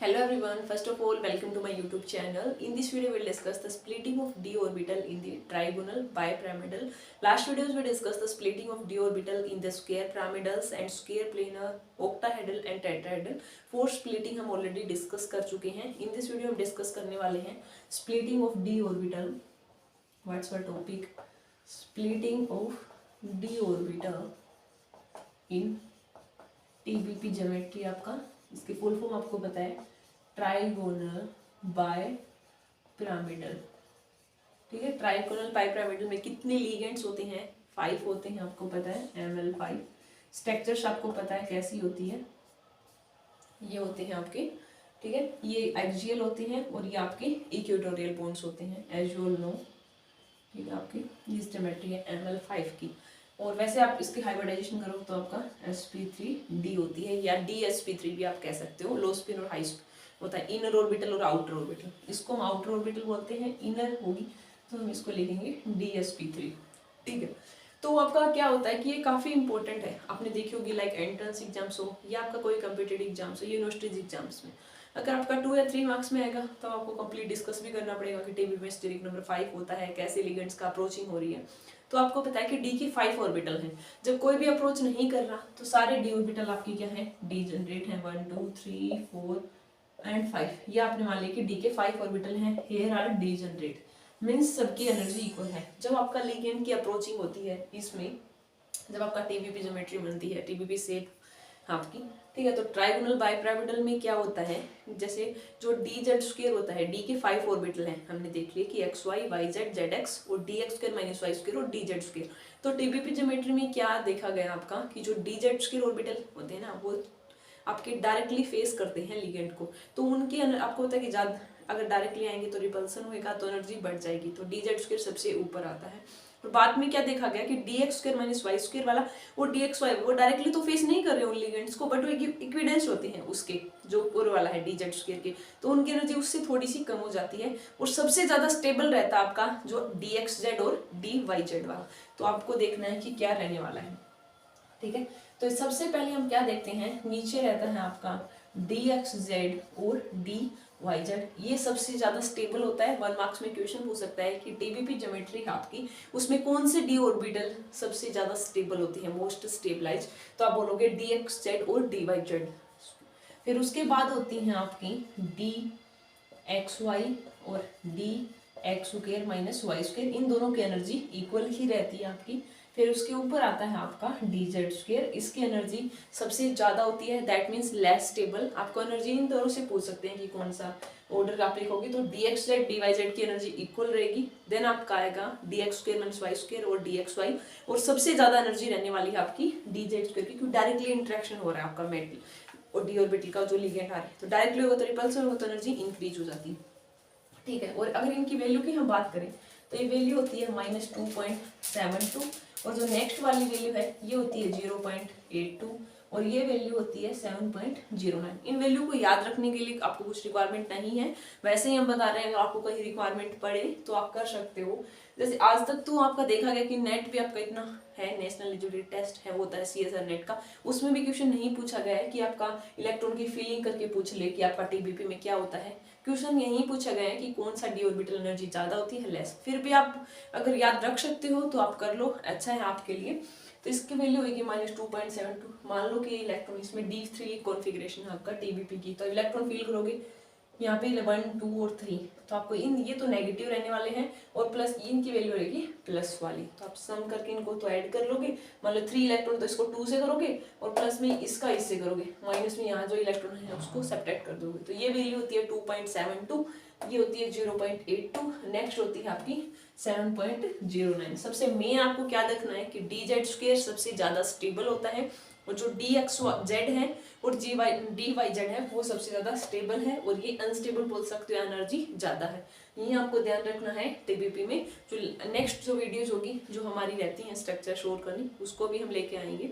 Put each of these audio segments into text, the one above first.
Hello everyone, first of all welcome to my YouTube channel. In this video we'll discuss the splitting of d orbital in the trigonal bipyramidal. Last videos we discussed the splitting of d orbital in the square pyramidals and square planar, octahedral and tetrahedral. Four splitting हम already discuss कर चुके हैं. In this video हम discuss करने वाले हैं splitting of d orbital. What's our topic? Splitting of d orbital in TBP geometry. आपका इसकी फुल फॉर्म आपको पता है, ट्राइगोनल बाय पिरामिडल. ठीक है, ट्राइगोनल बाय पिरामिडल में कितने लीगेंड्स होते हैं? 5 होते हैं, आपको पता है ML5. स्ट्रक्चर्स आपको पता है कैसी होती है, ये होते हैं आपके. ठीक है, ये एक्सियल होते हैं और ये आपके इक्वेटोरियल बोन्स होते हैं एज यू ऑल नो. ठीक है, आपकी ये ज्योमेट्री है ML5 की. और वैसे आप इसकी हाइब्रिडाइजेशन करो तो आपका sp3d होती है, या dsp3 भी आप कह सकते हो. लो स्पिन और हाई होता है इनर ऑर्बिटल और आउटर ऑर्बिटल. इसको हम आउटर ऑर्बिटल बोलते हैं, इनर होगी तो हम इसको लिखेंगे dsp3. ठीक है, तो आपका क्या होता है कि ये काफ़ी इंपॉर्टेंट है. आपने देखी होगी लाइक एंट्रेंस एग्जाम्स हो या आपका कोई कम्पिटेटिव एग्जाम्स हो, यूनिवर्सिटीज एग्जाम्स में अगर आपका 2 या 3 मार्क्स में आएगा तो आपको कंप्लीट डिस्कस भी करना पड़ेगा कि टीबी में स्टेरिक नंबर 5 होता है, कैसे लिगेंड्स का अप्रोचिंग हो रही है. तो आपको पता है कि डी की 5 ऑर्बिटल हैं. जब कोई भी अप्रोच नहीं कर रहा तो सारे डी ऑर्बिटल आपकी क्या है, डी जनरेट है. 1 2 3 4 एंड 5. ये आपने मान लिया कि डी के 5 ऑर्बिटल हैं. Here are degenerate means सबकी एनर्जी इक्वल है. जब आपका लिगेंड की अप्रोचिंग होती है इसमें, जब आपका टीबीपी ज्योमेट्री बनती है, टीबीपी शेप आपकी. ठीक है, तो ट्राइगोनल बाइपिरामिडल में क्या होता है, जैसे जो डी जेड स्क्वायर होता है, डी के 5 ऑर्बिटल हैं. हमने देख लिया कि X Y Y Z Z X और D x square minus Y square और डी जेड स्क्वायर. तो टीबीपी ज्योमेट्री में क्या देखा गया आपका कि जो डी जेड स्क्वायर ऑर्बिटल होते हैं ना, वो आपके डायरेक्टली फेस करते हैं लिगेंड को. तो उनके आपको होता है कि ज़्यादा अगर डायरेक्टली आएंगे तो रिपल्सन होगा, तो एनर्जी बढ़ जाएगी. तो डी जेड स्क्वायर सबसे ऊपर आता है. और बाद में क्या देखा गया कि d x square minus Y square वाला और डी एक्स वाई वो डायरेक्टली तो फेस नहीं कर रहे उन लिगेंड्स को, बट वो इक्विडेंस होते हैं उसके जो ऊपर वाला है डी जेड स्क्वायर के. तो उनकी एनर्जी उससे थोड़ी सी कम हो जाती है और सबसे ज़्यादा स्टेबल रहता है आपका जो डी एक्स जेड और डी वाई जेड वाला. तो आपको देखना है कि क्या रहने वाला है. ठीक है, तो सबसे पहले हम क्या देखते हैं, नीचे रहता है आपका डी एक्स जेड और डी वाई जेड. ये सबसे ज्यादा स्टेबल होता है. 1 मार्क्स में क्वेश्चन पूछ सकता है कि टीबीपी ज्योमेट्री आपकी उसमें कौन से डी ऑर्बिटल सबसे ज्यादा स्टेबल होती है, मोस्ट स्टेबलाइज. तो आप बोलोगे डी एक्स जेड और डी वाई जेड. फिर उसके बाद होती हैं आपकी डी एक्स वाई और D x square minus Y square. इन दोनों की एनर्जी इक्वल ही रहती है आपकी. फिर उसके ऊपर आता है आपका डी जेड स्क्वायर. इसकी एनर्जी सबसे ज़्यादा होती है, दैट मीन्स लेस स्टेबल. आपको एनर्जी इन दोनों से पूछ सकते हैं कि कौन सा ऑर्डर आप लिखोगे. तो d x z d Y z की एनर्जी इक्वल रहेगी. देन आपका आएगा d x square minus Y square और डी एक्स वाई. और सबसे ज़्यादा एनर्जी रहने वाली है आपकी डी जेड स्क्वायर की, क्योंकि डायरेक्टली इंट्रैक्शन हो रहा है आपका मेटल और डी ऑर्बिटल का जो लिगेंड आ रहा है. तो डायरेक्टली होगा तो रिपल्सन होगा तो एनर्जी इंक्रीज हो जाती है. ठीक है, और अगर इनकी वैल्यू की हम बात करें तो ये वैल्यू होती है -2.72 और जो नेक्स्ट वाली वैल्यू है ये होती है 0.82 और ये वैल्यू होती है 7.09. इन वैल्यू को याद रखने के लिए आपको कुछ रिक्वायरमेंट नहीं है, वैसे ही हम बता रहे हैं. अगर आपको कहीं रिक्वायरमेंट पड़े तो आप कर सकते हो. जैसे आज तक तो आपका देखा गया कि नेट भी आपका इतना है, नेशनल एलिजिबिलिटी टेस्ट है वो होता है CSR नेट का, उसमें भी क्वेश्चन नहीं पूछा गया है कि आपका इलेक्ट्रॉन की फीलिंग करके पूछ ले कि आपका टीबीपी में क्या होता है. क्वेश्चन यही पूछा गया है कि कौन सा डी ऑर्बिटल एनर्जी ज़्यादा होती है, लेस. फिर भी आप अगर याद रख सकते हो तो आप कर लो, अच्छा है आपके लिए. तो इसकी वैल्यू होगी -2.72. मान लो कि इलेक्ट्रॉन इसमें D3 कॉन्फ़िगरेशन है आपका टीबीपी की, तो इलेक्ट्रॉन फील करोगे यहाँ पे 1 2 और 3. तो आपको इन ये तो नेगेटिव रहने वाले हैं और प्लस इनकी वैल्यू रहेगी प्लस वाली. तो आप सम करके इनको तो ऐड कर लोगे. मान लो 3 इलेक्ट्रॉन तो इसको 2 से करोगे और प्लस में इसका इससे करोगे, माइनस में यहाँ जो इलेक्ट्रॉन है उसको सब्ट्रैक्ट कर दोगे. तो ये वैल्यू होती है 2.72, ये होती है 0.82, नेक्स्ट होती है आपकी 7.09. सबसे मेन आपको क्या देखना है कि डी जेड स्क्वायर सबसे ज्यादा स्टेबल होता है और जो डी एक्स जेड है और डी वाई जेड है वो सबसे ज्यादा स्टेबल है और ये अनस्टेबल बोल सकते हो, एनर्जी ज्यादा है. ये आपको ध्यान रखना है टीबीपी में. जो नेक्स्ट जो वीडियोज होगी जो हमारी रहती हैं स्ट्रक्चर शोर करनी, उसको भी हम लेके आएंगे.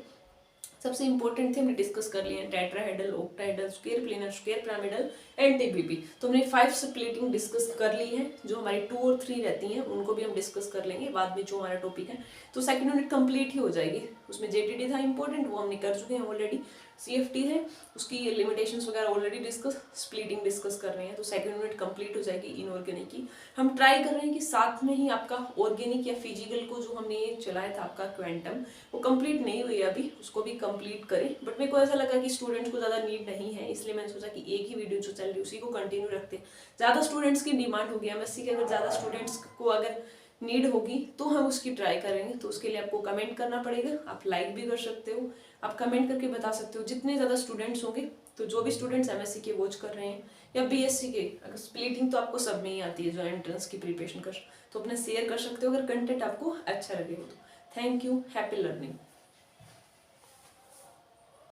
सबसे इंपॉर्टेंट थे हमने डिस्कस कर लिए हैं, tetrahedral, octahedral, square planar, square pyramidal and TBP. तो हमने 5 स्प्लिटिंग डिस्कस कर ली है. जो हमारी 2 और 3 रहती हैं उनको भी हम डिस्कस कर लेंगे बाद में जो हमारा टॉपिक है. तो सेकंड यूनिट कंप्लीट ही हो जाएगी. उसमें जेटीडी था इंपॉर्टेंट, वो हमने कर चुके हैं ऑलरेडी. CFT है उसकी लिमिटेशंस वगैरह ऑलरेडी डिस्कस, स्प्लिटिंग डिस्कस कर रहे हैं, तो सेकंड यूनिट कंप्लीट हो जाएगी इनऑर्गेनिक की। हम ट्राई कर रहे हैं कि साथ में ही आपका ऑर्गेनिक या फिजिकल को जो हमने ये चलाया था आपका क्वांटम, वो कंप्लीट नहीं हुई है अभी, उसको भी कंप्लीट करें। बट मेरे को ऐसा लगा कि स्टूडेंट्स को ज़्यादा नीड नहीं है, इसलिए मैंने सोचा कि एक ही वीडियो जो चल रही है उसी को कंटिन्यू रखते। ज़्यादा स्टूडेंट्स की डिमांड होगी MSc के, अगर ज़्यादा स्टूडेंट्स को अगर नीड होगी तो हम उसकी ट्राई करेंगे। तो उसके लिए आपको कमेंट करना पड़ेगा, आप लाइक भी कर सकते हो, आप कमेंट करके बता सकते हो। जितने ज़्यादा स्टूडेंट्स होंगे, तो जो भी स्टूडेंट्स MSc के वॉच कर रहे हैं या BSc के, अगर स्प्लिटिंग तो आपको सब में ही आती है जो एंट्रेंस की प्रिपरेशन कर, तो अपने शेयर कर सकते हो अगर कंटेंट आपको अच्छा लगे तो। Thank you, happy learning.